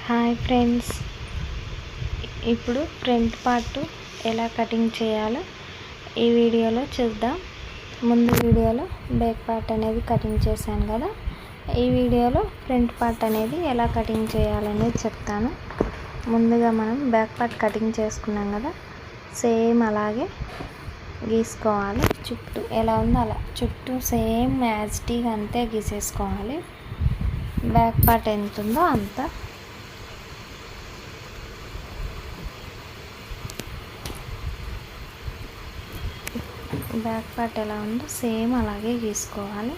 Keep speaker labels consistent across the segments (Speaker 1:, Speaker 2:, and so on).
Speaker 1: Hi friends, ఇప్పుడు front part ఎలా cutting చేయాలో ఈ వీడియోలో చూద్దాం. ముందు వీడియోలో బ్యాక్ పార్ట్ అనేది కటింగ్ చేశాను కదా, ఈ వీడియోలో ఫ్రంట్ పార్ట్ అనేది ఎలా కటింగ్ చేయాలనేది చెప్తాను. ముందుగా మనం బ్యాక్ పార్ట్ కటింగ్ చేసుకున్నాం కదా, సేమ్ అలాగే గీసుకోవాలి. చుట్టూ ఎలా ఉందో అలా చుట్టూ సేమ్ యాజ్ ఇట్ ఈజ్ అంతే గీసేసుకోవాలి. బ్యాక్ పార్ట్ ఎంత ఉందో అంత బ్యాక్ పార్ట్ ఎలా ఉందో సేమ్ అలాగే గీసుకోవాలి.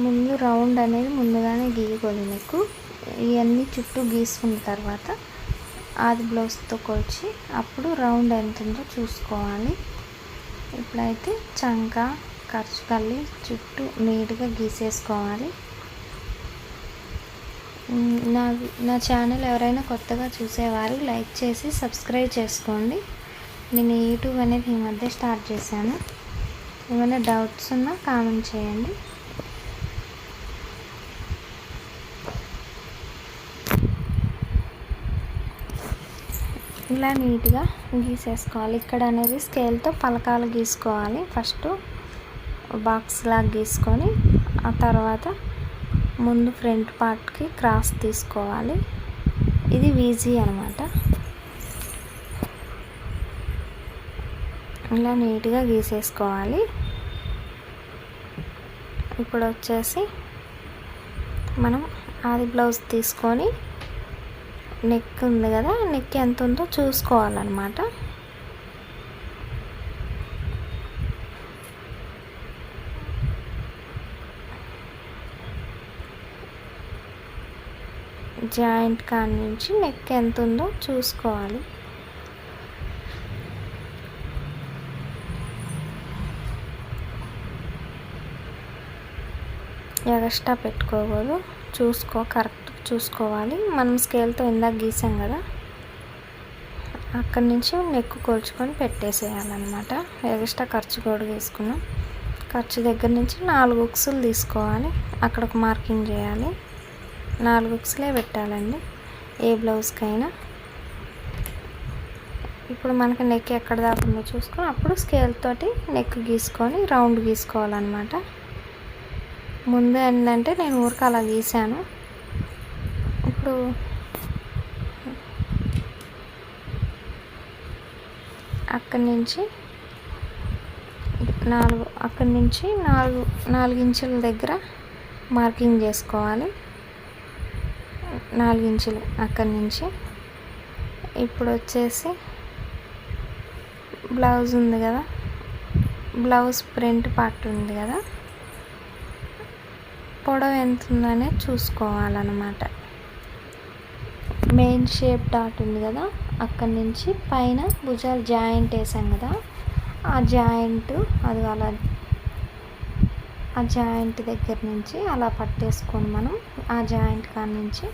Speaker 1: ముందు రౌండ్ అనేది ముందుగానే గీయకూడదు. మీకు ఇవన్నీ చుట్టూ గీసుకున్న తర్వాత ఆది బ్లౌజ్తో కొలిచి అప్పుడు రౌండ్ ఎంత ఉందో చూసుకోవాలి. ఇప్పుడైతే చంక ఖర్చు కల్లి చుట్టూ నీట్గా గీసేసుకోవాలి. నా ఛానల్ ఎవరైనా కొత్తగా చూసేవారు లైక్ చేసి సబ్స్క్రైబ్ చేసుకోండి. నేను యూట్యూబ్ అనేది ఈ మధ్య స్టార్ట్ చేశాను. ఏమైనా డౌట్స్ ఉన్నా కామెంట్ చేయండి. ఇలా నీట్గా గీసేసుకోవాలి. ఇక్కడ అనేది స్కేల్తో పలకాలు గీసుకోవాలి. ఫస్ట్ బాక్స్ లాగా గీసుకొని ఆ తర్వాత ముందు ఫ్రంట్ పార్ట్కి క్రాస్ తీసుకోవాలి. ఇది వీజీ అనమాట. ఇలా నీట్గా గీసేసుకోవాలి. ఇప్పుడు వచ్చేసి మనం ఆది బ్లౌజ్ తీసుకొని నెక్ ఉంది కదా, నెక్ ఎంత ఉందో చూసుకోవాలన్నమాట. జాయింట్ కాడి నుంచి నెక్ ఎంత ఉందో చూసుకోవాలి. ఎగస్ట్రా పెట్టుకోకూడదు, కరెక్ట్ చూసుకోవాలి. మనం స్కేల్తో ఇందాక గీసాం కదా, అక్కడి నుంచి నెక్ కొలుచుకొని పెట్టేసేయాలన్నమాట. ఎగస్ట్రా ఖర్చు కూడా గీసుకున్నాం. ఖర్చు దగ్గర నుంచి 4 ఉక్సులు తీసుకోవాలి. అక్కడ ఒక మార్కింగ్ చేయాలి. 4 ఉక్సులే పెట్టాలండి ఏ బ్లౌజ్కైనా. ఇప్పుడు మనకి నెక్ ఎక్కడ దాకా ఉందో చూసుకొని అప్పుడు స్కేల్ తోటి నెక్ గీసుకొని రౌండ్ గీసుకోవాలన్నమాట. ముందు ఏంటంటే నేను ఊరికి అలా గీసాను. ఇప్పుడు అక్కడి నుంచి 4 ఇంచుల దగ్గర మార్కింగ్ చేసుకోవాలి. 4 ఇంచులు అక్కడి నుంచి. ఇప్పుడు వచ్చేసి బ్లౌజ్ ఉంది కదా, బ్లౌజ్ ఫ్రంట్ పార్ట్ ఉంది కదా, పొడవు ఎంత ఉందనేది చూసుకోవాలన్నమాట. మెయిన్ షేప్ డాట్ ఉంది కదా, అక్కడి నుంచి పైన భుజాలు జాయింట్ వేసాం కదా, ఆ జాయింట్ అది అలా ఆ జాయింట్ దగ్గర నుంచి అలా పట్టేసుకొని మనం ఆ జాయింట్ కాడి నుంచి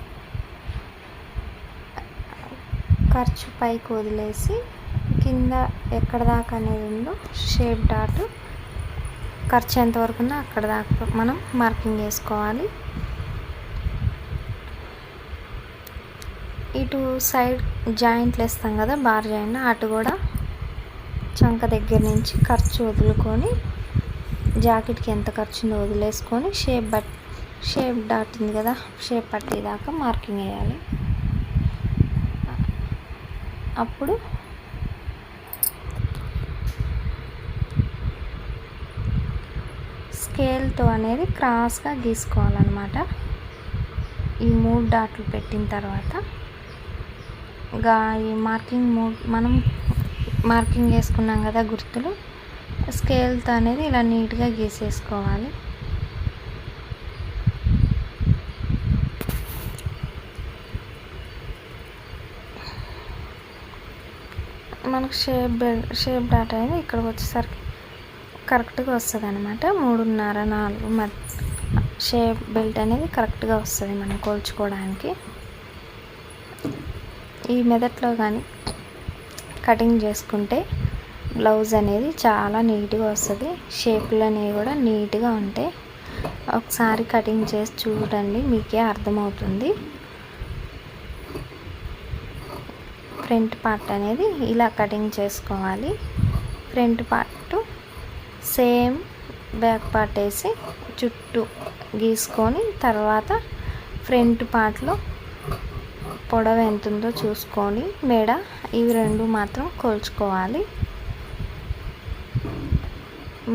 Speaker 1: ఖర్చు పైకి వదిలేసి కింద ఎక్కడ దాకా అనేది ఉందో షేప్ డాట్ ఖర్చు ఎంతవరకు ఉందో అక్కడ దాకా మనం మార్కింగ్ వేసుకోవాలి. ఇటు సైడ్ జాయింట్లు వేస్తాం కదా, బార్ జాయింట్, అటు కూడా చంక దగ్గర నుంచి ఖర్చు వదులుకొని జాకెట్కి ఎంత ఖర్చు ఉందో వదిలేసుకొని షేప్ డాట్ ఉంది కదా, షేప్ పట్టేదాకా మార్కింగ్ వేయాలి. అప్పుడు స్కేల్తో అనేది క్రాస్గా గీసుకోవాలన్నమాట. ఈ 3 డాట్లు పెట్టిన తర్వాత ఈ మనం మార్కింగ్ వేసుకున్నాం కదా గుర్తులు, స్కేల్తో అనేది ఇలా నీట్గా గీసేసుకోవాలి. మనకు షేప్ డాట్ అనేది ఇక్కడికి వచ్చేసరికి కరెక్ట్గా వస్తుంది అనమాట. 3.5 4 షేప్ బెల్ట్ అనేది కరెక్ట్గా వస్తుంది మనం కొలుచుకోవడానికి. ఈ మెథడ్లో కానీ కటింగ్ చేసుకుంటే బ్లౌజ్ అనేది చాలా నీట్గా వస్తుంది. షేపులు అనేవి కూడా నీట్గా ఉంటాయి. ఒకసారి కటింగ్ చేసి చూడండి, మీకే అర్థమవుతుంది. ఫ్రంట్ పార్ట్ అనేది ఇలా కటింగ్ చేసుకోవాలి. Front part same back part వేసి చుట్టూ గీసుకొని తర్వాత ఫ్రంట్ పార్ట్లో పొడవు ఎంత ఉందో చూసుకొని మెడ ఇవి రెండు మాత్రం కొలుచుకోవాలి.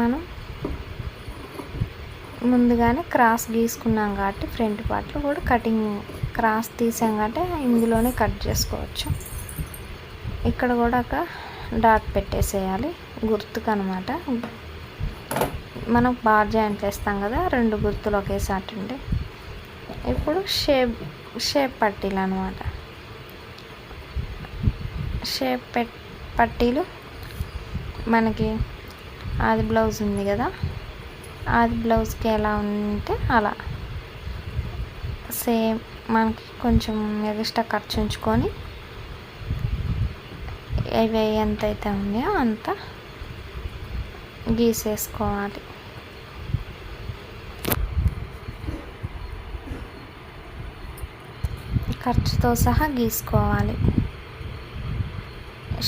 Speaker 1: మనం ముందుగానే క్రాస్ గీసుకున్నాం కాబట్టి ఫ్రంట్ పార్ట్లో కూడా కటింగ్ క్రాస్ తీసాం కాబట్టి ఇందులోనే కట్ చేసుకోవచ్చు. ఇక్కడ కూడా ఒక డాట్ పెట్టేసేయాలి గుర్తుకు అనమాట. మనం బార్ జాయింట్లు వేస్తాం కదా, రెండు గుర్తులు ఒకేసారి ఉండే. ఇప్పుడు షేప్ పట్టీలు అనమాట. పట్టీలు మనకి ఆది బ్లౌజ్ ఉంది కదా, ఆది బ్లౌజ్కి ఎలా ఉంటే అలా సేమ్ మనకి కొంచెం ఎక్స్ట్రా ఖర్చు ఉంచుకొని అవి ఎంత అయితే ఉన్నాయో అంత గీసేసుకోవాలి. ఖర్చుతో సహా గీసుకోవాలి.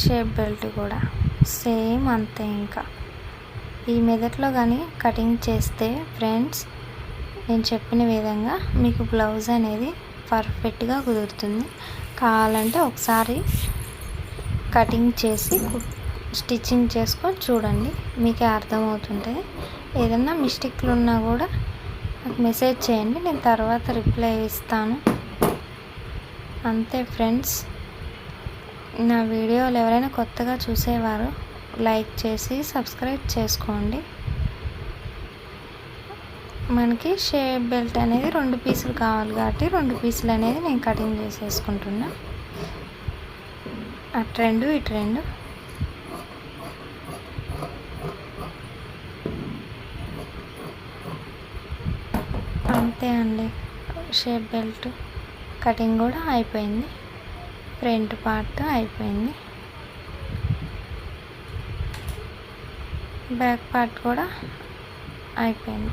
Speaker 1: షేప్ బెల్ట్ కూడా సేమ్ అంతే. ఇంకా ఈ మెథడ్లో కానీ కటింగ్ చేస్తే ఫ్రెండ్స్, నేను చెప్పిన విధంగా మీకు బ్లౌజ్ అనేది పర్ఫెక్ట్గా కుదురుతుంది. కావాలంటే ఒకసారి కటింగ్ చేసి స్టిచ్చింగ్ చేసుకొని చూడండి, మీకే అర్థమవుతుంటుంది. ఏదన్నా మిస్టేక్లు ఉన్నా కూడా నాకు మెసేజ్ చేయండి, నేను తర్వాత రిప్లై ఇస్తాను. అంతే ఫ్రెండ్స్. నా వీడియోలు ఎవరైనా కొత్తగా చూసేవారు లైక్ చేసి సబ్స్క్రైబ్ చేసుకోండి. మనకి షేప్ బెల్ట్ అనేది 2 పీసులు కావాలి కాబట్టి 2 పీసులు అనేది నేను కటింగ్ చేసేసుకుంటున్నా. అటు 2 ఇటు 2. అంతే అండి. షేప్ బెల్ట్ కటింగ్ కూడా అయిపోయింది. ఫ్రంట్ పార్ట్ అయిపోయింది. బ్యాక్ పార్ట్ కూడా అయిపోయింది.